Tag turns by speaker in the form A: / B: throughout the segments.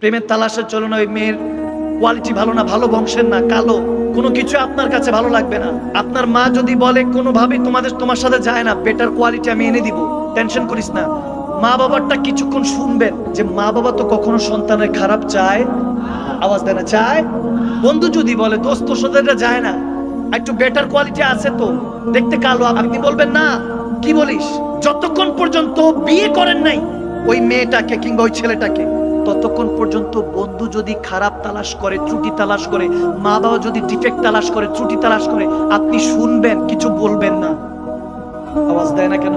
A: প্রেমের তালাশে চলো না। ওই মেয়ের কোয়ালিটি ভালো না, ভালো বংশের না, কালো, কোনো কিছু আপনার কাছে ভালো লাগবে না। আপনার মা যদি বলে কোনোভাবেই তোমার সাথে যায় না, বেটার কোয়ালিটি আমি এনে দিব, টেনশন করিস না। মা বাবারটা কিছুক্ষণ শুনবেন, যে মা বাবা তো কখনো সন্তানের খারাপ চায়, আওয়াজ দেয় না, চায়। বন্ধু যদি বলে দোস্ত তোর সাথে এটা যায় না, একটু বেটার কোয়ালিটি আছে তো, দেখতে কালো, আপনি বলবেন না কি বলিস। যতক্ষণ পর্যন্ত বিয়ে করেন নাই ওই মেয়েটাকে কিংবা ওই ছেলেটাকে, ততক্ষণ পর্যন্ত বন্ধু যদি খারাপ তালাশ করে, ত্রুটি তালাশ করে, মা বাবা যদি ডিফেক্ট তালাশ করে, ত্রুটি তালাশ করে, আপনি শুনবেন, কিছু বলবেন না। আওয়াজ দেয় না কেন?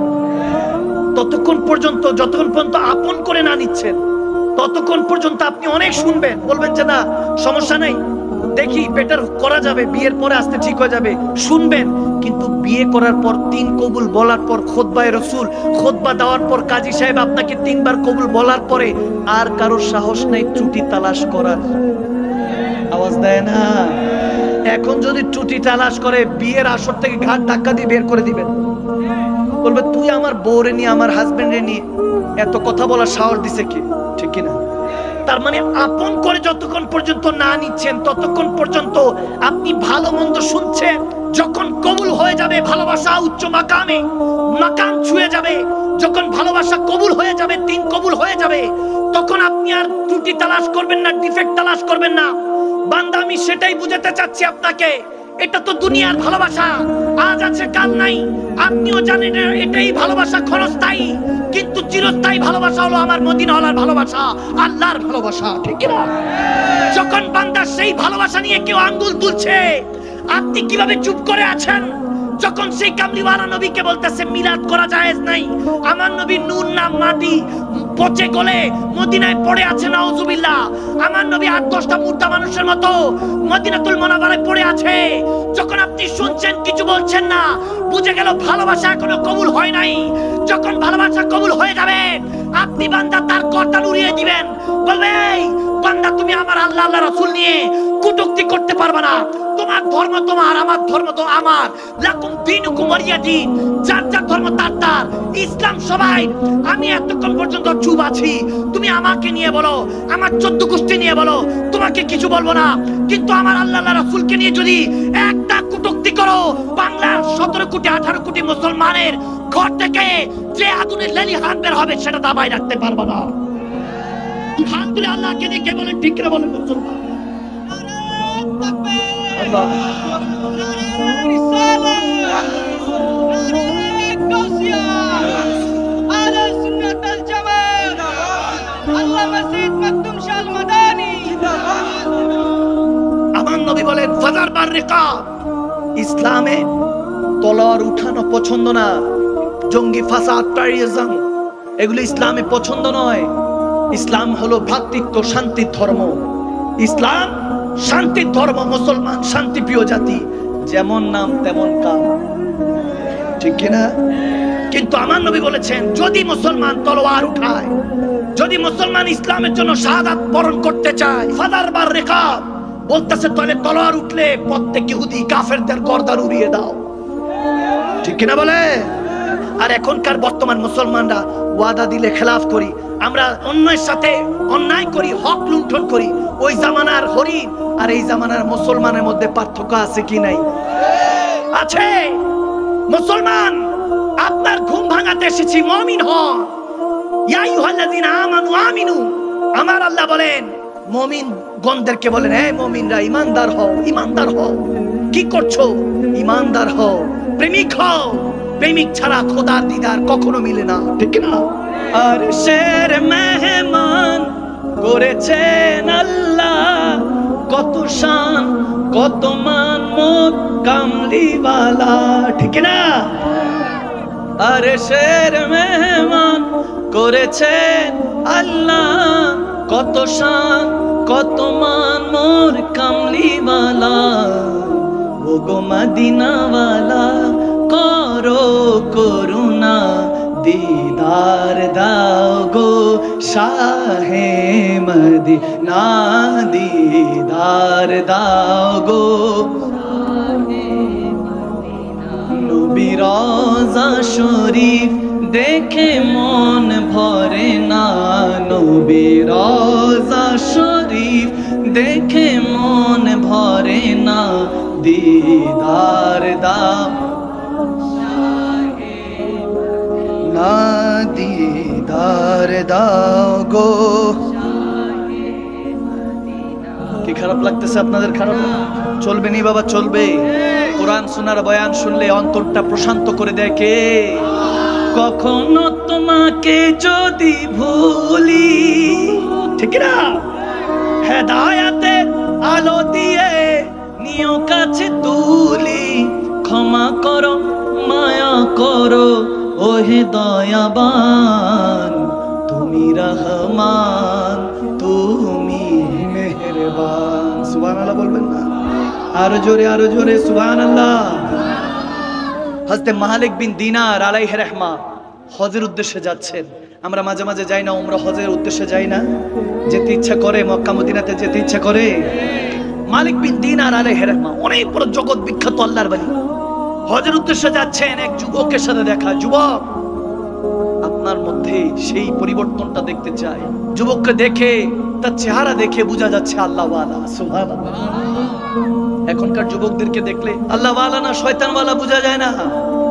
A: ততক্ষণ পর্যন্ত, যতক্ষণ পর্যন্ত আপন করে না নিচ্ছেন, ততক্ষণ পর্যন্ত আপনি অনেক শুনবেন, বলবেন যে না সমস্যা নাই, দেখি বেটার করা যাবে, বিয়ের পরে আসতে ঠিক হয়ে যাবে, শুনবেন। কিন্তু বিয়ে করার পর 3 কবুল বলার পর, খুতবায়ে রাসূল খুতবা দেওয়ার পর, কাজী সাহেব আপনাকে 3 বার কবুল বলার পরে আর কারো সাহস নাই ত্রুটি তালাশ করার। আওয়াজ দেয় না? এখন যদি ত্রুটি তালাশ করে, বিয়ের আসর থেকে ঘাট ধাক্কা দিয়ে বের করে দিবেন। বলবে তুই আমার বউরে নিয়ে, আমার হাজবেন্ডে নিয়ে এত কথা বলার সাহস দিছে কে? ঠিক কিনা? তার মানে আপন করে যতক্ষণ পর্যন্ত না নিচ্ছেন, ততক্ষণ পর্যন্ত আপনি ভালো মন্দ শুনছেন। যখন কবুল হয়ে যাবে ভালোবাসা উচ্চ মাকামে, মাকাম ছুঁয়ে যাবে, যখন ভালোবাসা কবুল হয়ে যাবে, 3 কবুল হয়ে যাবে, তখন আপনি আর ত্রুটি তালাশ করবেন না, ডিফেক্ট তালাশ করবেন না। বান্দা, আমি সেটাই বুঝাতে চাচ্ছি আপনাকে, এটা তো দুনিয়ার ভালোবাসা, আজ আছে কাল নাই। আপনিও জানেন এটাই ভালোবাসা ক্ষণস্থায়ী, কিন্তু চিরস্থায়ী ভালোবাসা হলো আমার মদিনাওয়ালার ভালোবাসা, আল্লাহর ভালোবাসা। ঠিক না? যখন বান্দা সেই ভালোবাসা নিয়ে কেউ আঙ্গুল তুলছে, আপনি কিভাবে চুপ করে আছেন? যখন সেই কামলিওয়ালা নবীকে বলতেছে মিলাদ করা জায়েজ নাই, আমার নবী নূর না মাটি পচে গলে মদিনায় পড়ে আছে, নাউজুবিল্লাহ। আমার নবী 8-10টা মুর্দা মানুষের মতো মদিনাতুল মুনাওয়ারায় পড়ে আছে। যখন আপনি শুনছেন, কিছু বলছেন না, বুঝে গেল ভালোবাসা এখনো কবুল হয় নাই। যখন ভালোবাসা কবুল হয়ে যাবে, আপনি বান্দা তার গর্দান উড়িয়ে দিবেন, বলবে এই বান্দা তুমি আমার আল্লাহ আল্লাহ রাসূল নিয়ে কটূক্তি করতে পারবে না, তোমার ধর্ম তোমার, আমার ধর্ম তো আমার, লাকুম দীনুকুম ওয়ালিয়া দীন, যার যার ধর্ম তার তার, ইসলাম সবাই। আমি এতক্ষণ পর্যন্ত চুপ আছি, তুমি আমাকে নিয়ে বলো, আমার 14 গোষ্ঠী নিয়ে বলো, তোমাকে কিছু বলবো না। কিন্তু আমার আল্লাহ আল্লাহ রাসূলকে নিয়ে যদি একটা কটূক্তি করো, বাংলার 17 কোটি 18 কোটি মুসলমানের ঘর থেকে যে আগুনের লেলিহান বের হবে, সেটা দাবায় রাখতে পারবো না। আলহামদুলিল্লাহ, আল্লাহকে নিয়ে কে বলেন ঠিক করে বলেন মুসলমান। আমার নবী বলেন ফাজার বার রিকাব, ইসলামে তলোয়ার উঠানো পছন্দ না, জঙ্গি ফাসাদ টেররিজম এগুলো ইসলামে পছন্দ নয়। ইসলাম হলো ভ্রাতৃত্ব, শান্তির ধর্ম। ইসলাম শান্তির ধর্ম, মুসলমান শান্তিপ্রিয় জাতি, যেমন নাম তেমন কাম। ঠিক কিনা? কিন্তু আমার নবী বলেছেন যদি মুসলমান তলোয়ার উঠায়, যদি মুসলমান ইসলামের জন্য শাহাদাত বরণ করতে চায়, ফাদার বার রিকাব বলতেছে, তাহলে তলোয়ার উঠলে প্রত্যেক ইহুদি কাফেরদের গর্দান উড়িয়ে দাও। ঠিক কিনা বলে? আর এখনকার বর্তমান মুসলমানরা ওয়াদা দিলে খেলাফ করি, আমরা অন্যের সাথে অন্যায় করি, হক লুণ্ঠন করি। ওই জামানার হরিণ আর এই জামানার মুসলমানের মধ্যে পার্থক্য আছে কি নাই? আছে। মুসলমান, আপনার ঘুম ভাঙাতে এসেছি, মুমিন হন। ইয়া আইয়ুহাল্লাযীনা আমানু আমিনু, আমার আল্লাহ বলেন মুমিন গণদেরকে বলেন, হে মুমিনরা ঈমানদার হও, ঈমানদার হও। কি করছো? ঈমানদার হও, প্রেমিক হও। প্রেমিক ছাড়া খোদার দিদার কখনো মিলে না। ঠিক না? আর শের মেহমান করেছেন আল্লাহ, কত শান কত মান মোর কামলিওয়ালা। ঠিক না? আর শের মেহমান করেছেন আল্লাহ, কত শান কত মান মোর কামলিওয়ালা। ও গো মদিনাওয়ালা করো করুণা, দিদার দাও গো শাহে মদিনা, দিদার দাও গো নবী রওজা শরীফ দেখে মন ভরে না, নবী রওজা দেখে মন ভরে না, দিদার দাও না, দিদার দাও গো। কি খারাপ লাগতেছে আপনাদের? খারাপ চলবে নি বাবা, চলবে। কোরআন শোনার বয়ান শুনলে অন্তরটা প্রশান্ত করে দেয় কে? কখনো তোমাকে যদি ভুলি, ঠিক না, হেদায়েতের আলো দিয়ে নিও কাছে তুলি, ক্ষমা করো মায়া করো ওহে দয়াবান, তুমি রহমান তুমি মেহেরবান। সুবহানাল্লাহ বলবেন না? আরো জোরে সুবহানাল্লাহ। হযরত মালিক বিন দিনার আলাইহি রাহমা হজের উদ্দেশ্যে যাচ্ছেন। আমরা মাঝে মাঝে যাই না উমরা, হজের উদ্দেশ্যে যাই না? যেতে ইচ্ছা করে, মক্কা মদিনাতে যেতে ইচ্ছা করে। মালিক বিন দিনার আলাইহি রাহমা অনেক বড় জগৎ বিখ্যাত আল্লাহর বাণী, হজের উদ্দেশ্যে যাচ্ছেন। এক যুবকের সাথে দেখা। যুবক, আপনার মধ্যে সেই পরিবর্তনটা দেখতে চাই। যুবককে দেখে, তার চেহারা দেখে বোঝা যাচ্ছে আল্লাহওয়ালা। সুবহানাল্লাহ। এখনকার যুবকদেরকে দেখলে আল্লাহওয়ালা না শয়তানওয়ালা বোঝা যায় না।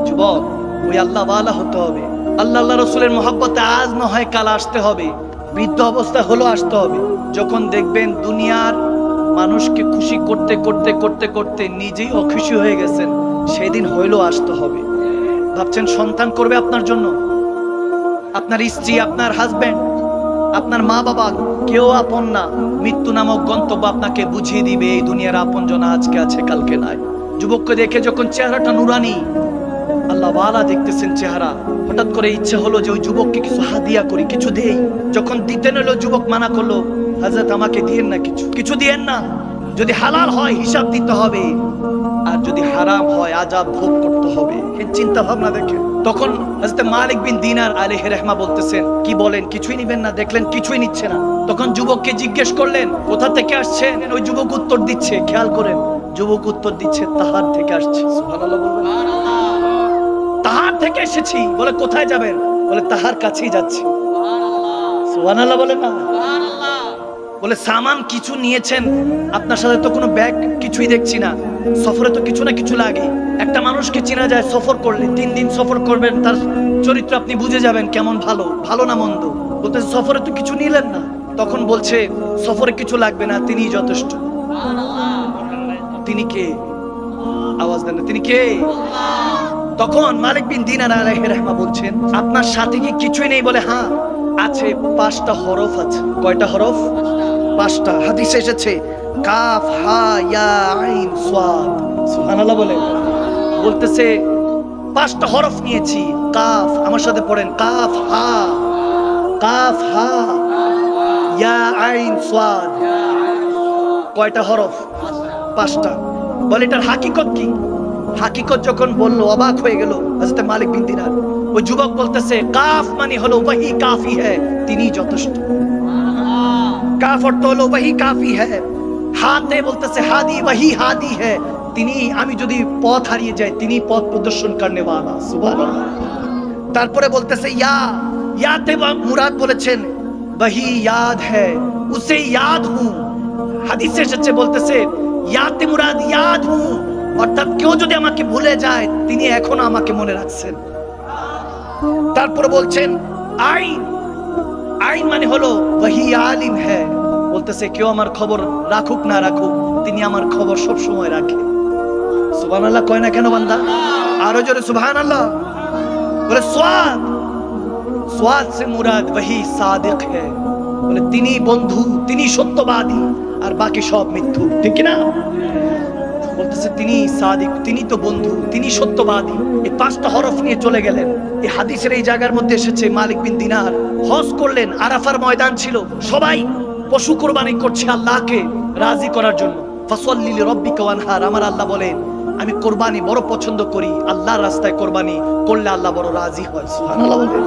A: যুবক, ওই আল্লাহওয়ালা হতে হবে। আল্লাহ রাসূলের মহব্বতে আজ না হয় কাল আসতে হবে, বৃদ্ধ অবস্থা হলো আসতে হবে। যখন দেখবেন দুনিয়ার মানুষকে খুশি করতে করতে করতে করতে নিজেই অখুশি হয়ে গেছেন, সেদিন হইলো আসতে হবে। ভাবছেন সন্তান করবে আপনার জন্য, আপনার স্ত্রী, আপনার হাজবেন্ড, আপনার মা বাবা, কেউ আপন না। মৃত্যু নামক গন্তব্য আপনাকে বুঝিয়ে দিবে এই দুনিয়ার আপনজন আজকে আছে কালকে নাই। যুবককে দেখে যখন চেহারাটা নুরানি, আল্লাহ ওয়ালা দেখতেছেন চেহারা, হঠাৎ করে ইচ্ছে হলো যে ওই যুবককে কিছু হাদিয়া করি, কিছু দেই। যখন দিতে নিল, যুবক মানা করলো, হযরত আমাকে দিয়েন না, কিছু দিয়েন না। যদি হালাল হয় হিসাব দিতে হবে, আর যদি হারাম হয় আযাব ভোগ করতে হবে। চিন্তা ভাবনা দেখেন। তখন হযরত মালিক বিন দিনার আলাইহি রাহমা বলতেছেন, কি বলেন, কিছুই নিবেন না? দেখলেন কিছুই নিচ্ছে না। তখন যুবককে জিজ্ঞেস করলেন, কোথা থেকে আসছেন? ওই যুবক উত্তর দিচ্ছে, খেয়াল করেন, যুবক উত্তর দিচ্ছে, তাহার থেকে আসছে। সুবহানাল্লাহ বলবেন? তাহার থেকে এসেছি। বলে কোথায় যাবেন? বলে তাহার কাছেই যাচ্ছি। সুবহানাল্লাহ বলেন না? বলে সামান কিছু নিয়েছেন? আপনার সাথে তো কোনো ব্যাগ কিছুই দেখছি না। সফরে তো কিছু না কিছু লাগে। একটা মানুষকে চেনা যায় সফর করলে। 3 দিন সফর করবেন, তার চরিত্র আপনি বুঝে যাবেন কেমন, ভালো না মন্দ। বলতে সফরে তো কিছু নিলেন না। তখন বলছে সফরে কিছু লাগবে না, তিনিই যথেষ্ট। তিনি কে? আওয়াজ দেন, তিনি কে? তখন মালিক বিন দিনার আলাইহি রাহমা বলছেন, আপনার সাথে কি কিছুই নেই? বলে হ্যাঁ আছে, 5টা হরফ আছে। কয়টা হরফ? 5টা। হাদিসে এসেছে কাফ হা ইয়া আইন সাদ। সুবহানাল্লাহ বলে। বলতেছে 5টা হরফ নিয়েছি। কাফ, আমার সাথে পড়েন, কাফ হা ইয়া আইন সাদ। কয়টা হরফ? 5টা। বলে এটার হাকিকত কি? হাকিকত যখন বললো অবাক হয়ে গেল হযরত মালিক বিন দিনার। ওই যুবক বলতেছে কাফ মানে হলো ওয়াহি কাফি হ্যায়, তিনি যথেষ্ট। কাফ অর্থ হলো ওয়াহি কাফি হ্যায়। হাতে বলতেছে হাদি ওয়াহি হাদি হ্যায়, তিনি, আমি যদি পথ হারিয়ে যাই তিনি পথ প্রদর্শন করনে ওয়ালা। সুবহানাল্লাহ। তারপরে বলতেছে ইয়াতে মুরাদ বলেছেন ওয়াহি ইয়াদ হ্যায়, উসে ইয়াদ হুঁ। হাদিসে এসেছে বলতেছে ইয়াতে মুরাদ ইয়াদ হুঁ, অর্থাৎ কেউ যদি আমাকে ভুলে যায় তিনি এখনো আমাকে মনে রাখছেন। তারপরে বলছেন আইন মানে হলো ওয়াহি আলিম হ্যায়, বলতেছে কেউ আমার খবর রাখুক না রাখুক তিনি আমার খবর সব সময় রাখে। সুবহানাল্লাহ কয় না কেন বান্দা? আরো জোরে সুবহানাল্লাহ। বলে সোয়াদ সে মুরাদ ওয়াহি সাদিক হ্যায়, বলে তিনি বন্ধু, তিনি সত্যবাদী, আর বাকি সব মিথ্যু। ঠিক না? বলতেছে তিনি সাদিক, তিনি তো বন্ধু, তিনি সত্যবাদী। এই 5টা হরফ নিয়ে চলে গেলেন। এই হাদিসের এই জায়গার মধ্যে এসেছে মালিক বিন দিনার হজ করলেন, আরাফার ময়দান ছিল, সবাই পশু কোরবানি করছে আল্লাহকে রাজি করার জন্য। ফাসাল্লি লিরাব্বিকা ওয়ানহার, আমার আল্লাহ বলেন আমি কোরবানি বড় পছন্দ করি, আল্লাহর রাস্তায় কোরবানি করলে আল্লাহ বড় রাজি হয়। সুবহানাল্লাহ বলেন।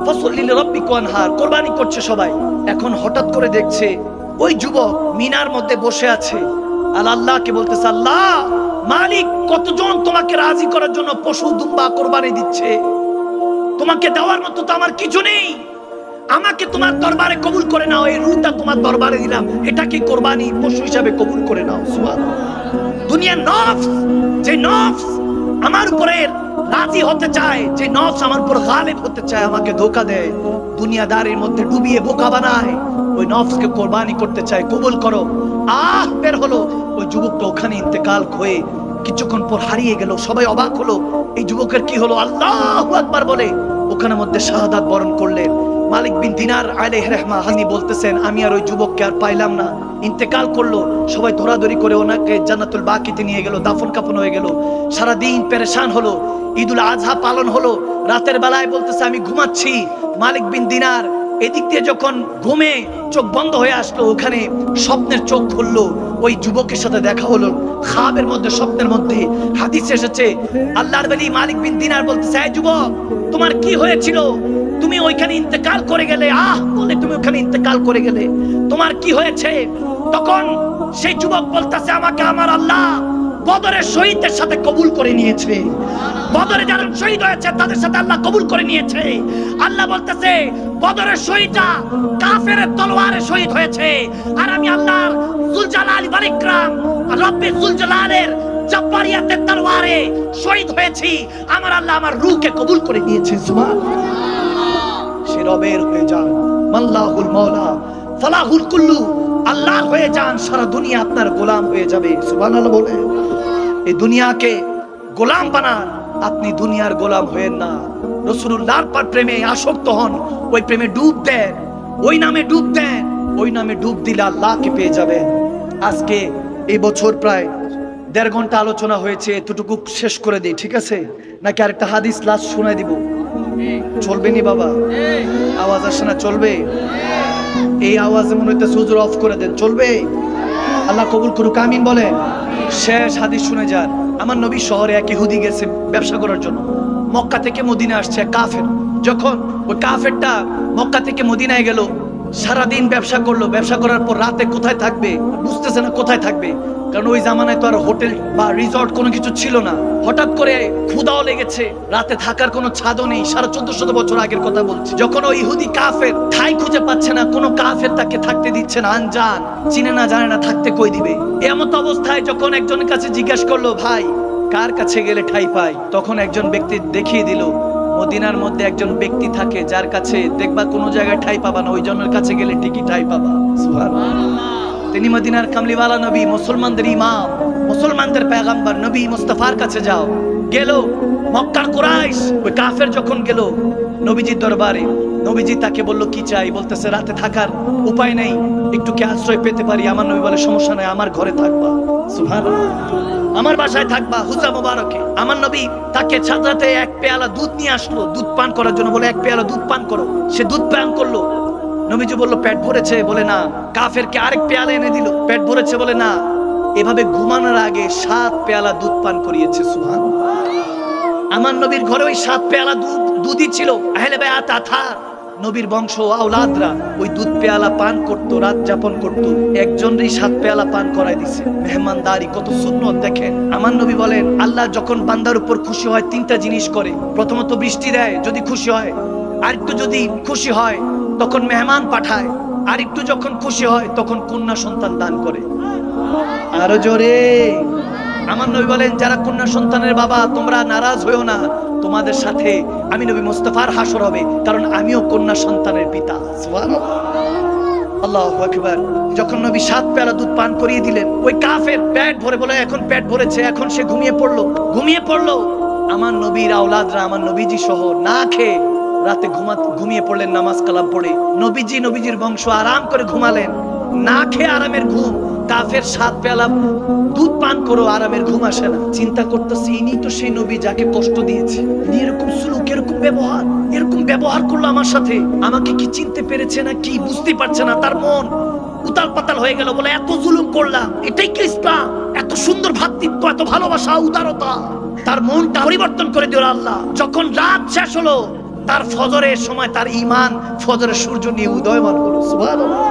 A: ফাসাল্লি লিরাব্বিকা ওয়ানহার, কোরবানি করছে সবাই। এখন হঠাৎ করে দেখছে ওই যুবক মিনার মধ্যে বসে আছে, আর আল্লাহকে বলতেছে, আল্লাহ মালিক কতজন তোমাকে রাজি করার জন্য পশু দুম্বা কোরবানি দিচ্ছে, তোমাকে দেওয়ার মতো তো আমার কিছু নেই। আমাকে তোমার দরবারে কবুল করে নাও, এই রূহটা তোমার দরবারে দিলাম, এটাকে কোরবানি পশু হিসাবে কবুল করে নাও। সুবহানাল্লাহ। দুনিয়ার নফস, যে নফস আমার উপরে রাজি হতে চায়, যে নফস আমার উপর গালিব হতে চায়, আমাকে ধোঁকা দেয়, দুনিয়াদারির মধ্যে ডুবিয়ে বোকা বানায়, ওই নফসকে কোরবানি করতে চায়, কবুল করো। বের হলো। ওই যুবকটা ওখানে ইন্তেকাল হয়ে কিছুক্ষণ পর হারিয়ে গেল। সবাই অবাক হলো, এই যুবকের কি হলো? আল্লাহু আকবার বলে ওখানে মধ্যে শাহাদাত বরণ করলেন। মালিক বিন দিনার আলাইহি রাহমাতুল্লাহ বলতেছেন, আমি আর ওই যুবককে আর পাইলাম না, ইন্তেকাল করলো। সবাই ধরাধরি করে ওনাকে জান্নাতুল বাকিতে নিয়ে গেল, দাফন কাফন হয়ে গেল। সারা দিন পেরেশান হলো। ঈদুল আজহা পালন হলো। রাতের বেলায় বলতেছে আমি ঘুমাচ্ছি। মালিক বিন দিনার এদিক দিয়ে যখন ঘুমে চোখ বন্ধ হয়ে আসলো, ওখানে স্বপ্নের চোখ খুললো। ওই যুবকের সাথে দেখা হলো খাবের মধ্যে, স্বপ্নের মধ্যে। হাদিসে এসেছে আল্লাহর ওলি মালিক বিন দিনার বলতেছে, এই যুবক তোমার কি হয়েছিল? তুমি ওইখানে ইন্তেকাল করে গেলে, বলে তুমি ওখানে ইন্তেকাল করে গেলে, তোমার কি হয়েছে? তখন সেই যুবক বলতেছে, আমাকে আমার আল্লাহ বদরের শহীদদের সাথে কবুল করে নিয়েছে। বদরে যারা শহীদ হয়েছে তাদের সাথে আল্লাহ কবুল করে নিয়েছে। আল্লাহ বলতেছে বদরের শহীদরা কাফেরের তলোয়ারে শহীদ হয়েছে, আর আমি আল্লাহর যুল জালাল ওয়াল ইকরাম, রব্বে যুল জালালের জব্বারিয়াতের তলোয়ারে শহীদ হয়েছি। আমার আল্লাহ আমার রূহকে কবুল করে নিয়েছে। সুবহানাল্লাহ। সে রবের হয়ে যান, মাল্লাহুল মাওলা ফালাহুল কুল্লু, আল্লাহর হয়ে যান, সারা দুনিয়া আপনার গোলাম হয়ে যাবে। সুবহানাল্লাহ বলে এই দুনিয়াকে গোলাম বানান, আপনি দুনিয়ার গোলাম হয়েন না। রাসূলুল্লাহর প্রেমে আসক্ত হন, ওই প্রেমে ডুব দেন, ওই নামে ডুব দেন, ওই নামে ডুব দিলে আল্লাহকে পেয়ে যাবেন। আজকে এই বছর প্রায় 1.5 ঘন্টা আলোচনা হয়েছে, এতটুকু শেষ করে দিই, ঠিক আছে? নাকি আরেকটা হাদিস লাস্ট শোনায় দিব? চলবে নি বাবা? আওয়াজ আসে না? চলবে? এই আওয়াজে মনে হইতেছে হুজুর অফ করে দেন। চলবে? আল্লাহ কবুল করুক, আমিন বলে। শেষ হাদিস শুনে যান। আমার নবী শহরে এক ইহুদি গেছে ব্যবসা করার জন্য। মক্কা থেকে মদিনা আসছে কাফের। যখন ওই কাফেরটা মক্কা থেকে মদিনায় গেল, সারাদিন ব্যবসা করলো। ব্যবসা করার পর রাতে কোথায় থাকবে বুঝতেছে না, কোথায় থাকবে, কারণ ওই জামানায় তো আর হোটেল বা রিসর্ট কোনো কিছু ছিল না। হঠাৎ করে ক্ষুধাও লেগেছে, রাতে থাকার কোনো ছাদও নেই। 1450 বছর আগের কথা বলছি। যখন ওই ইহুদি কাফের ঠাই খুঁজে পাচ্ছে না, কোনো কাফের তাকে থাকতে দিচ্ছে না, আনজান, চিনে না জানে না, থাকতে কই দিবে। এমত অবস্থায় যখন একজনের কাছে জিজ্ঞাসা করলো, ভাই কার কাছে গেলে ঠাই পাই, তখন একজন ব্যক্তি দেখিয়ে দিল মদিনার মধ্যে একজন ব্যক্তি থাকে যার কাছে দেখবা কোনো জায়গায় ঠাই পাবা না, ওই জনের কাছে গেলে ঠিকই ঠাই পাবা। সুবহানাল্লাহ। তিনি মদিনার কামলিওয়ালা নবী, মুসলমানদের ইমাম, মুসলমানদের পয়গম্বর নবী মুস্তাফার কাছে যাও। গেল মক্কার কুরাইশ। ওই কাফের যখন গেল নবীজির দরবারে, নবীজি তাকে বলল কি চাই? বলতেছে রাতে থাকার উপায় নেই, একটু কি আশ্রয় পেতে পারি? আমার নবী বলে সমস্যা নাই, আমার ঘরে থাকবা। সুবহানাল্লাহ। আমার বাসায় থাকবা হুজরা মুবারকে। আমার নবী তাকে ছাদরাতে এক পেয়ালা দুধ নিয়ে আসলো দুধ পান করার জন্য, বলে এক পেয়ালা দুধ পান করো। সে দুধ পান করলো। নবীজি বলল পেট ভরেছে? বলে না। কাফেরকে আরেক পেয়ালা এনে দিল। পেট ভরেছে? বলে না। এভাবে ঘুমানোর আগে 7 পেয়ালা দুধ পান করিয়েছে। সুবহানাল্লাহ। আমার নবীর ঘরে ওই 7 পেয়ালা দুধই ছিল। আহলে বায়াত আথার নবীর বংশ আওলাদরা ওই দুধ পেয়ালা পান করতো, রাত যাপন করতো। একজনেরই 7 পেয়ালা পান করাই দিছে। মেহমানদারি কত সুন্নত দেখেন। আমার নবী বলেন আল্লাহ যখন বান্দার উপর খুশি হয় 3টা জিনিস করে। প্রথমত বৃষ্টি দেয় যদি খুশি হয়, আরেকটু যদি খুশি হয় তখন মেহমান পাঠায়, আর একটু যখন খুশি হয় তখন কন্যা সন্তান দান করে। আরো জোরে। আমার নবী বলেন যারা কন্যা সন্তানের বাবা তোমরা নারাজ হইও না, তোমাদের সাথে আমি নবী মুস্তাফার হাসর হবে, কারণ আমিও কন্যা সন্তানের পিতা। সুবহানাল্লাহ। আল্লাহু আকবার। যখন নবী 7 পেয়ালা দুধ পান করিয়ে দিলেন, ওই কাফের পেট ভরে, বলে এখন পেট ভরেছে, এখন সে ঘুমিয়ে পড়লো। আমার নবীর আওলাদরা, আমার নবীজি সহ না খেয়ে রাতে ঘুমিয়ে পড়লেন নামাজ কালাম পড়ে। নবীজির বংশ আরাম করে ঘুমালেন, না খেয়ে আরামের ঘুম। কাফের 7 পেয়ালা দুধ পান করো, আরামের ঘুম আসে না। চিন্তা করতেছি ইনি তো সেই নবী যাকে কষ্ট দিয়েছে, ইনি এরকম সুলুক, এরকম ব্যবহার করলো আমার সাথে, আমাকে কি চিনতে পেরেছে না কি বুঝতে পারছে না। তার মন উতাল পাতাল হয়ে গেল, বলে এত জুলুম করলাম, এটাই কি ইসলাম? এত সুন্দর ভ্রাতৃত্ব, এত ভালোবাসা, উদারতা। তার মনটা পরিবর্তন করে দিল আল্লাহ। যখন রাত শেষ হলো, তার ফজরের সময় তার ঈমান ফজরের সূর্য নিয়ে উদয়মান হলো। সুবহানাল্লাহ।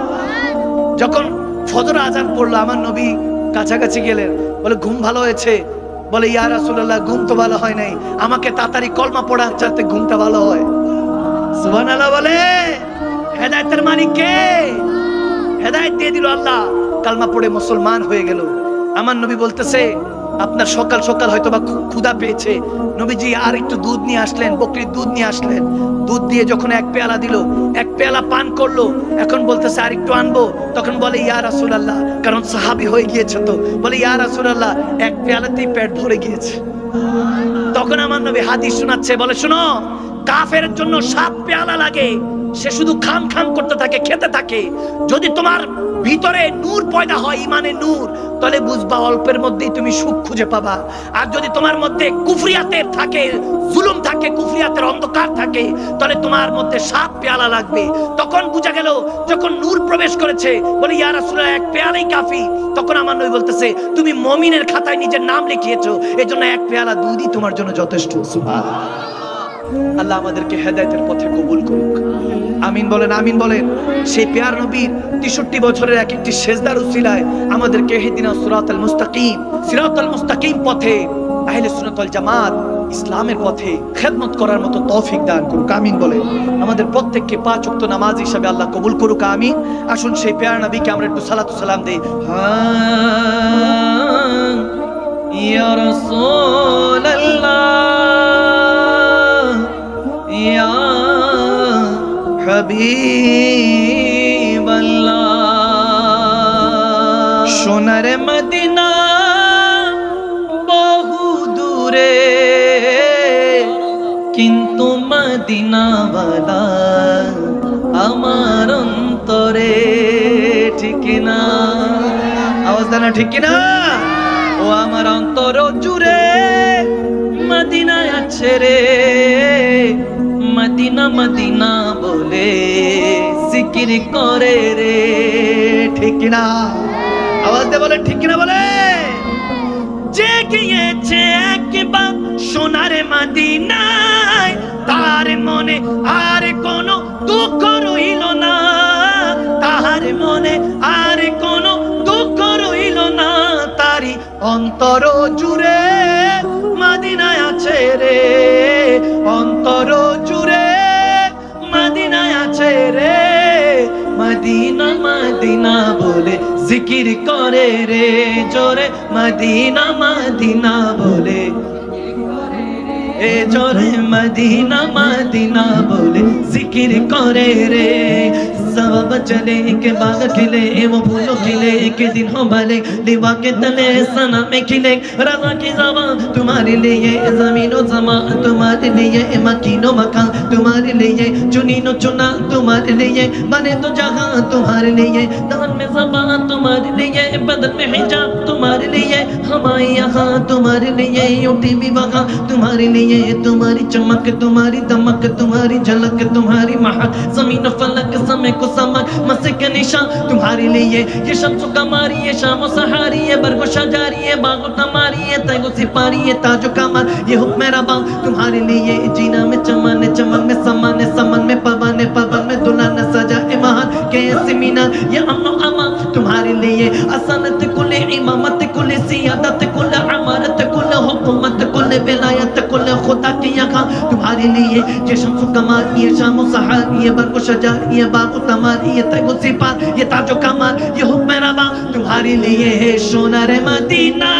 A: যখন ফজর আজান পড়লো, আমার নবী কাছাকাছি গেলেন, বলে ঘুম ভালো হয়েছে? বলে ইয়া রাসূলুল্লাহ ঘুম তো ভালো হয় নাই, আমাকে তাড়াতাড়ি কলমা পড়া যাতে ঘুমটা ভালো হয়। সুবহানাল্লাহ বলে। হেদায়েতের মালিক কে? হেদায়েত দিয়ে দিল আল্লাহ, কালমা পড়ে মুসলমান হয়ে গেল। আমার নবী বলতেছে, আপনার সকাল সকাল হয়তো বা ক্ষুধা পেয়েছে, নবীজি আর একটু দুধ নিয়ে আসলেন, বকরির দুধ নিয়ে আসলেন। দুধ দিয়ে যখন এক পেয়ালা দিল, এক পেয়ালা পান করলো, এখন বলতেছে আর একটু আনবো। তখন বলে ইয়া রাসূলুল্লাহ, কারণ সাহাবী হয়ে গিয়েছে তো, বলে ইয়া রাসূলুল্লাহ এক পেয়ালাতেই পেট ভরে গিয়েছে। তখন আমার নবী হাদিস শোনাচ্ছে, বলে শোনো, কাফের জন্য 7 পেয়ালা লাগে, সে শুধু খাম খাম করতে থাকে, খেতে থাকে। যদি তোমার ভিতরে নূর পয়দা হয়, ইমানের নূর, তাহলে বুঝবা অল্পের মধ্যেই তুমি সুখ খুঁজে পাবা। আর যদি তোমার মধ্যে কুফরিয়াতের থাকে, জুলুম থাকে, কুফরিয়াতের অন্ধকার থাকে, তাহলে তোমার মধ্যে 7 পেয়ালা লাগবে। তখন বুঝা গেল যখন নূর প্রবেশ করেছে, বলে ইয়া রাসূলুল্লাহ এক পেয়ালাই কাফি। তখন আমার নবী বলতেছে, তুমি মুমিনের খাতায় নিজের নাম লিখিয়েছো, এজন্য এক পেয়ালা দুধই তোমার জন্য যথেষ্ট। সুবহানাল্লাহ। আল্লাহ আমাদেরকে হেদায়েতের পথে কবুল করুক, আমিন বলেন, আমিন বলেন। সেই পেয়ার নবীর 63 বছরের এক একটি সেজদার উসিলায় আমাদেরকে ইহদিনাস সিরাতাল মুস্তাকিম, সিরাতাল মুস্তাকিম পথে, আহলে সুন্নাত ওয়াল জামাত, ইসলামের পথে খেদমত করার মতো তৌফিক দান করুক, আমিন বলেন। আমাদের প্রত্যেককে 5 ওয়াক্ত নামাজ হিসাবে আল্লাহ কবুল করুক, আমিন। আসুন সেই পেয়ার নবীকে আমরা একটু সালাত ও সালাম দেই। ইয়া রাসূলুল্লাহ, ইয়া হাবিবাল্লাহ, সোনার মদিনা বহু দূরে, কিন্তু মদিনাওয়ালা আমার অন্তরে। ঠিক না? আওয়াজ দেন ঠিক কিনা? ও আমার অন্তর জুড়ে মদিনা আছে রে, মদিনা মদিনা বলে জিকির করে রে। ঠিক না? আওয়াজ দিয়ে বলে ঠিক কিনা বলে। যে গিয়েছে একবার সোনার মদিনায়, তার মনে আর কোনো দুঃখ রইল না, তার মনে আর কোনো দুঃখ রইল না। তারি অন্তর জুড়ে মদিনায় আছে রে, অন্তর জুড়ে মদিনায় আছে রে, মদিনা মদিনা বলে জিকির করে রে, জোরে মদিনা মদিনা বলে, এ জোরে মদিনা মদিনা বলে জিকির করে রে। सब चले के बाग खिले, वो फूलों खिले, के दिन हो भले, दीवा के तले सना में खिले, रज़ा की ज़बान तुम्हारे लिए, ज़मीनो ज़मा तुम्हारे लिए, मकीनो मकान तुम्हारे लिए, चुनीनो चुना तुम्हारे लिए, बने तो जहां तुम्हारे लिए, दान में ज़बान तुम्हारे लिए, बदन में हिजाब तुम्हारे लिए, हमारे यहाँ तुम्हारे लिए, उठी भी वहाँ तुम्हारे लिए, तुम्हारी चमक तुम्हारी दमक तुम्हारी झलक तुम्हारी महक, ज़मीन फलक समय को समक मसे के निशान तुम्हारे लिए, ये शम्सो कमारी, ये शामो सहारी, ये बरगो शजारी, ये बागो तमारी, ये तैगो सिपारी, ये ताजो कमर, ये हुक्म रबा तुम्हारे लिए, जीना में चमन चमन में समान समन में पवन पवन में दुल्हन सजा महान के ऐसे मीना, ये अमनो अमा तुम्हारे लिए, असनत कुल इमामत कुल सियादत कुल अमारत कुल हुकूमत कुल विलायत कुल खुदा की यहाँ तुम्हारे लिए, ये शम्सो कमार, ये शामो सहारी, ये बरगो शजारी, ये बागो तमारी, ये तैगो सिपार, ये ताजो कमर, ये हुक्म रबा तुम्हारे लिए है। सोनारे मदीना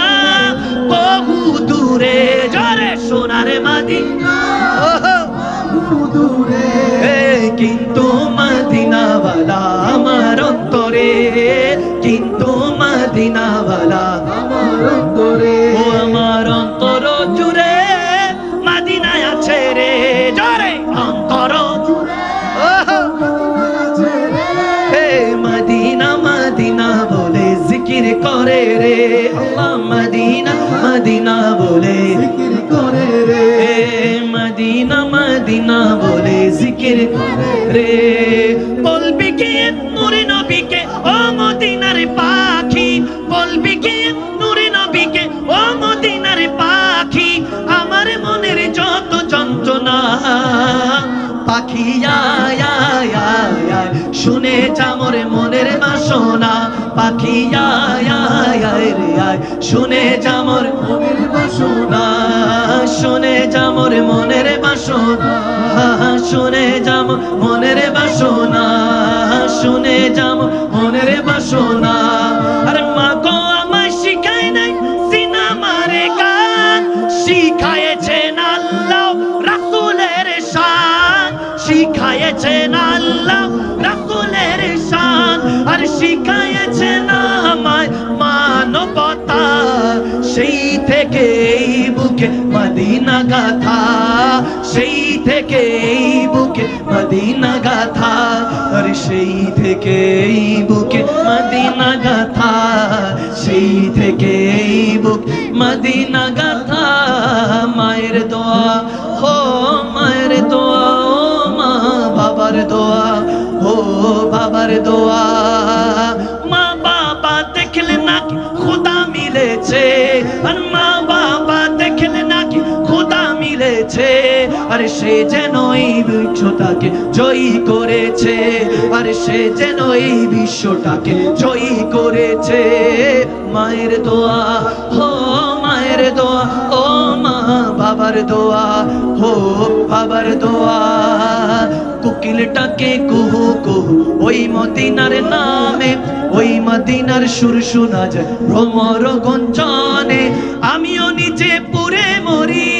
A: बहु दूरे, जोरे सोनारे मदीना बहु दूरे, किंतु मदीना वाला আমার অন্তরে, কিন্তু মদিনা वाला আমার অন্তরে, ও আমার অন্তর জুড়ে মদিনায় আছে রে, জোরে অন্তর জুড়ে মদিনা মদিনা বলে জিকির করে রে, আল্লাহ মদিনা মদিনা বলে জিকির করে রে, মদিনা মদিনা বলে জিকির করে রে। বলবি কি নূরে নবীকে ও মদিনার পাখি, বলবি কি নূরে নবীকে ও মদিনার পাখি, আমার মনের যত যন্ত্রণা পাখি আয় আয় আয় আয়, শুনে যা মোর মনের বাসনা, পাখি আয় আয় আয় রে আয়, শুনে যা মোর মনের বাসনা, শুনে যা মোর মোর মনের বাসনা শুনে যাব মনের বাসনা শুনে যাব মনের বাসনা আরে মা গো আমায় শিখায় নাই সিনেমার গান শিখায়েছেন আল্লাহ রাসূলের শান শিখায়েছেন আল্লাহ রাসূলের শান আর শিখায়েছেন আমায় মানবতা সেই থেকে বুকে মদিনা গাথা সেই থেকে বুকে মদিনা গাথা আর সেই থেকে বুকে মদিনা গাথা সেই থেকে বুকে মদিনা গাথা মায়ের দোয়া হো মায়ের দোয়া ও মা বাবার দোয়া ও বাবার দোয়া মা বাবা দেখলে নাকি খুদা মিলেছে আর মা বাবা দেখলে নাকি খুদা মিলেছে আর সে যেন এই বিশ্বটাকে জয়ী করেছে আর সে যেন এই বিশ্বটাকে জয়ী করেছে মায়ের দোয়া হো মায়ের দোয়া ও মা বাবার দোয়া হো বাবার দোয়া কোকিলটাকে কুহু কুহু ওই মদিনার নামে ওই মদিনার সুর শোনা যায় ভ্রমর গঞ্জনে আমিও নিজে পুরে মরি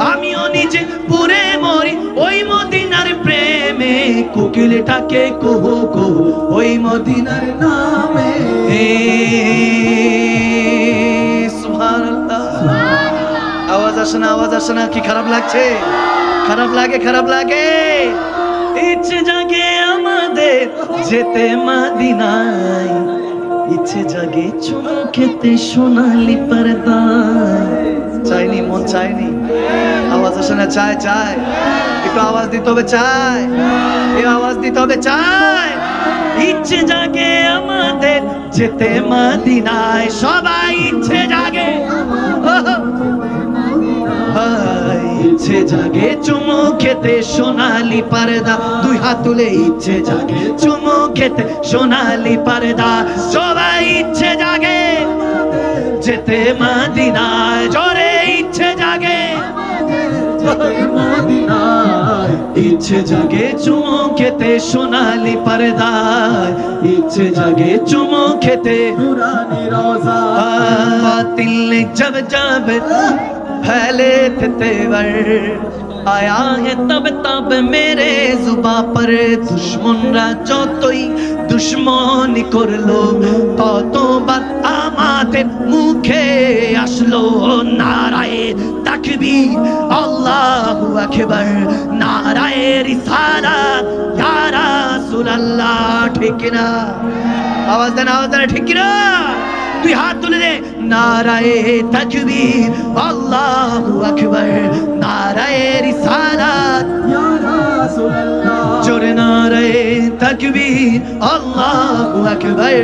A: আমিও নিজে পুরে মরি ওই মদিনার প্রেমে কোকিলটাকে কুহু কুহু ওই মদিনার নামে সুবহানাল্লাহ আওয়াজ আসে না কি খারাপ লাগছে খারাপ লাগে খারাপ লাগে ইচ্ছে জাগে আমাদের যেতে মদিনায় ইচ্ছে জাগে চুমু খেতে সোনালি পর্দায় চাইনি মন চাইনি আওয়াজ আসে না চায় চায় একটু আওয়াজ দিতে হবে চায় এই আওয়াজ দিতে হবে চায় ইচ্ছে জাগে আমাদের যেতে মদিনায় সবাই ইচ্ছে জাগে ইচ্ছে জাগে চুমু খেতে সোনালি পর্দা দুই হাত তুলে ইচ্ছে জাগে চুমু খেতে সোনালি পর্দা সবাই ইচ্ছে জাগে যেতে মদিনায় জোরে ইচ্ছে জাগে ইচ্ছে জাগে চুমু খেতে সোনালি পর্দায় ইচ্ছে জাগে চুমু খেতে নুরানি রোজা दिल जब जब फैले थे तेवर आया है तब तब मेरे जुबा पर दुश्मनरा যতই দুশ্মনী করলো ততবার আমাদের মুখে আসলো নারায়ে তাকবীর আল্লাহু আকবার নারায়ে রিসালাত ইয়া রাসূলুল্লাহ ঠিক না আওয়াজ দেন ঠিক না তুই হাত তুলে দে নারায়ে তাকবীর আল্লাহু আকবার নারায়ে রিসালাত ইয়া রাসূলুল্লাহ জোরে নারায়ে তাকবীর আল্লাহু আকবার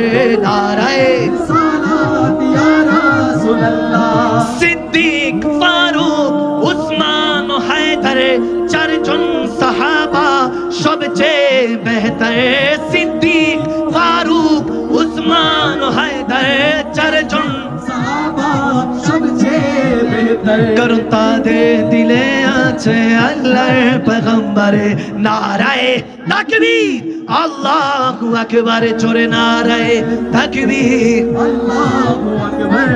A: নারায়ে রিসালাত ইয়া রাসূলুল্লাহ সিদ্দিক ফারুক উসমান ও হায়দার চারজন সাহাবা সবচেয়ে বেহতর সিদ্দিক ফারুক উসমান ও হায়দার চারজন সাহাবা সবচেয়ে বেহতর কারণ তাদের দিলে আছে আল্লাহর পয়গম্বরে নারায়ে তাকবীর আল্লাহু আকবার জোরে নারায়ে তাকবীর আল্লাহু আকবার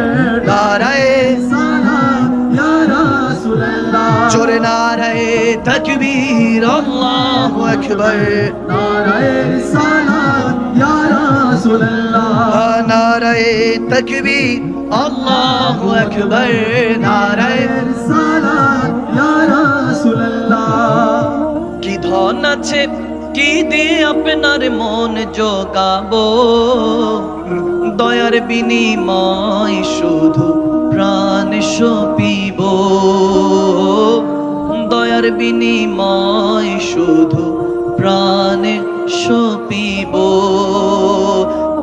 A: নারায়ে সালাত ইয়া রাসূলুল্লাহ জোরে নারায়ে তাকবীর আল্লাহু আকবার নারায়ে সালাত ইয়া রাসূলুল্লাহ নারায়ে তাকবীর আল্লাহু আকবার নারায়ে সালাত ইয়া রাসূলুল্লাহ কি ধন আছে কি দিয়ে আপনার মন জোগাবো দয়ার বিনিময় শুধু প্রাণ সপিব দয়ার বিনিময় শুধু প্রাণ সপিব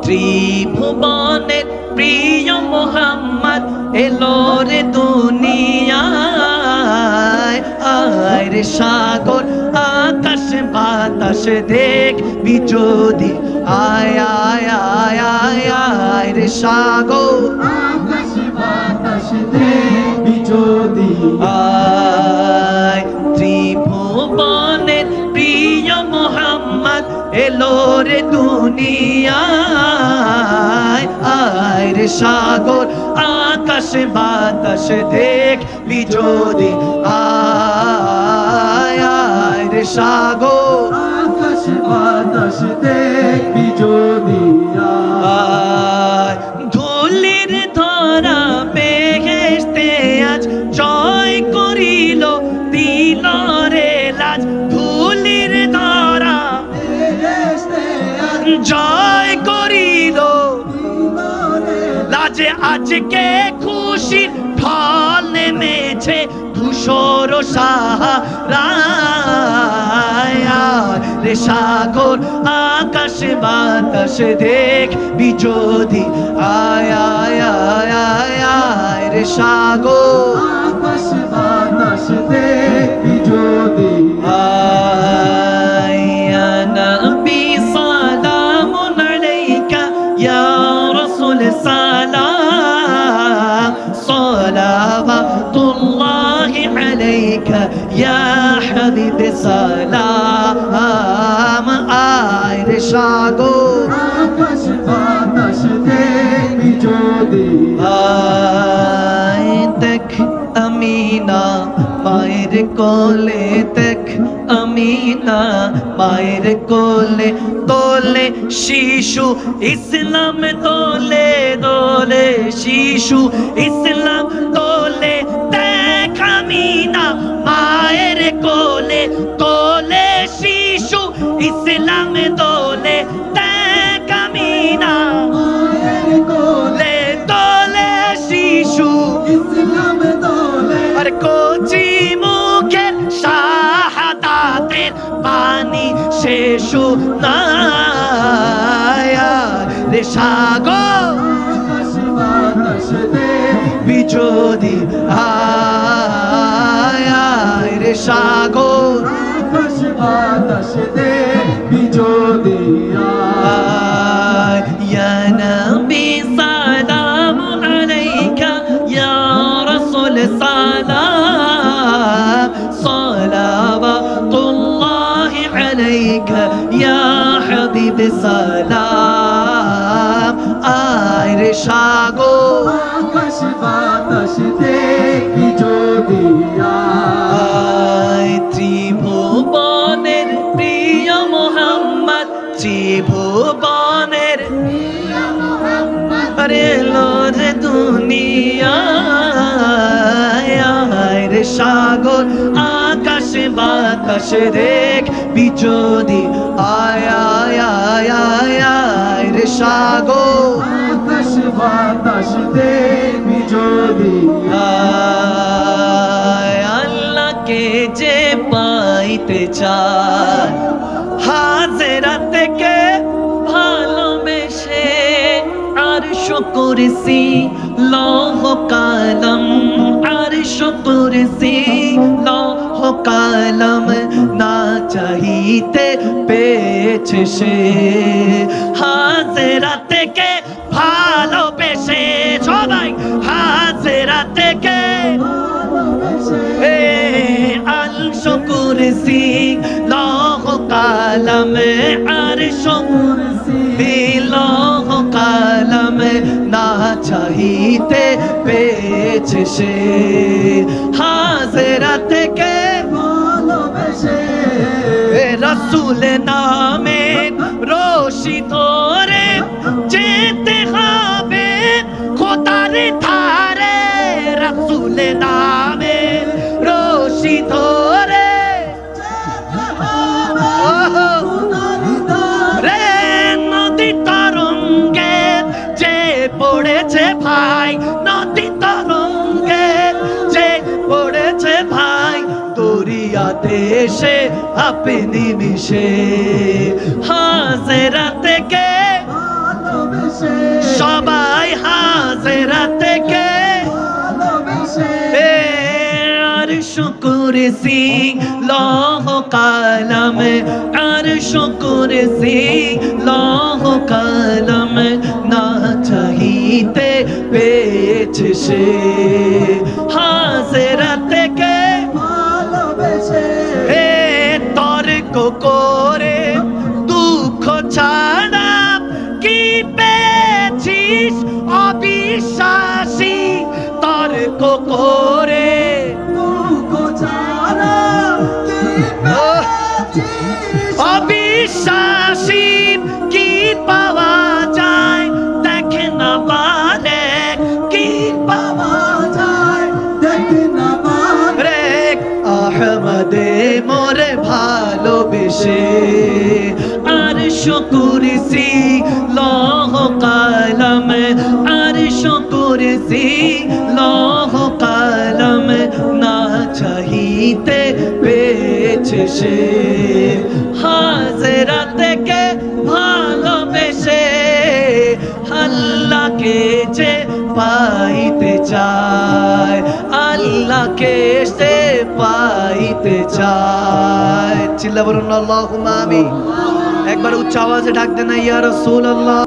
A: ত্রিভুবনের প্রিয় মোহাম্মদ এলো রে দুনিয়ায় আয় রে সাগর আকাশ বাতাস দেখবি যদি আয় আয় আয় আয় আয় রে সাগর আকাশ বাতাস দেখবি যদি আয় ত্রিভুবনের প্রিয় মোহাম্মদ এলো রে দুনিয়ায় আয় রে সাগর আকাশ বাতাস দেখবি যদি আয় আয় রে সাগর
B: আকাশ বাতাস দেখবি যদি
A: আয় ধুলির ধরা বেহেশতে আজ জয় করিল দিল রে লাজ ধুলির ধরা জয় করিল লাজে আজকে খুশির ঢল নেমেছে ধূসর সাহারায় রে সাগর আকাশ বাতাস দেখবি যদি আয় আয় আয় আয় আয় রে সাগর
B: আকাশ বাতাস দেখবি যদি
A: আয় ইয়া নবী সালামুন আলাইকা ইয়া রাসূল সালাম সালাওয়াতুল্লাহি আলাইকা ইয়া হাবিব সালাম আয় রে সাগর
B: আকাশ বাতাস দেখবি যদি
A: আয় দেখ আমিনা মায়ের কোলে দেখ আমিনা মায়ের কোলে তোলে শিশু ইসলাম তোলে দোলে শিশু ইসলাম তোলে দেখ আমিনা মায়ের কোলে তোলে শিশু ইসলাম তোলে দেখ আমিনা
B: মায়ের কোলে
A: তোলে শিশু
B: ইসলাম তোলে
A: আর কচি মুখের শাহাদাতের বাণী শেষ নাই রে সাগর
B: আকাশ বাতাস দেখবি
A: যদি আয় আয় রে সাগর
B: আকাশ বাতাস দেখবি যদি
A: আয় ইয়া নবী সালামুন আলাইকা ইয়া রাসূল সালাম সালাওয়াতুল্লাহি আলাইকা ইয়া হাবিব সালাম আয় রে সাগর
B: আকাশ বাতাস দেখবি যদি
A: আয় ত্রিভুবনের প্রিয় মোহাম্মদ ত্রিভুবনের আরে এলো রে দুনিয়ায় আয় রে সাগর আকাশ বাতাস দেখবি যদি আয় আয় আয় আয় আয় রে সাগর
B: আকাশ বাতাস দেখবি যদি
A: আয় আল্লাহকে যে পাইতে চায় হাজেরা থেকে ভালোবেসে আরশ কুরসি লৌহ কালাম আরশ কুরসি লৌহ কালাম না চাহিতে পেয়েছে সে হাজেরা থেকে ভালোবেসে সবাই হাজেরা থেকে আরশ কুরসি লৌহ কালাম আরশ কুরসি লৌহ কালাম না চাহিতে পেয়েছে সে হাজেরা থেকে
B: ভালোবেসে
A: রসুল নামে রশি ধরে যেতে হবে খোদার ধারে রসুল নামে রশি ধরে রে নদী তরঙ্গে যে পড়েছে ভাই নদী তরঙ্গে যে পড়েছে ভাই দরিয়াতে এসে আপনি মিশে হাজেরা থেকে
B: ভালোবেসে
A: সবাই হাজেরা থেকে
B: ভালোবেসে
A: আরশ কুরসি লৌহ কালাম আরশ কুরসি লৌহ কালাম না চাহিতে পেয়েছে সে হাজেরা থেকে অবিশ্বাসী তর্ক করে
B: তুকো ছাড়া কি পেয়েছিস?
A: অবিশ্বাসী কি পাওয়া যায় দেখে না পারে কি পাওয়া
B: যায় দেখ না মানে
A: রে আহমদে মোরে ভালোবেসে আর শুকুরসি লৌহ কলম আর শুকুরসি লৌহ কলম না চাহিতে পেয়েছে সে হাজরাতে কে ভালোবেসে আল্লাহকে যে পাইতে চায় আল্লাহকে সে পাইতে চায় চিল্লা বলুন আল্লাহুম্মা আমিন একবার উচ্চ আওয়াজে ডাক দেন ইয়া রাসূলুল্লাহ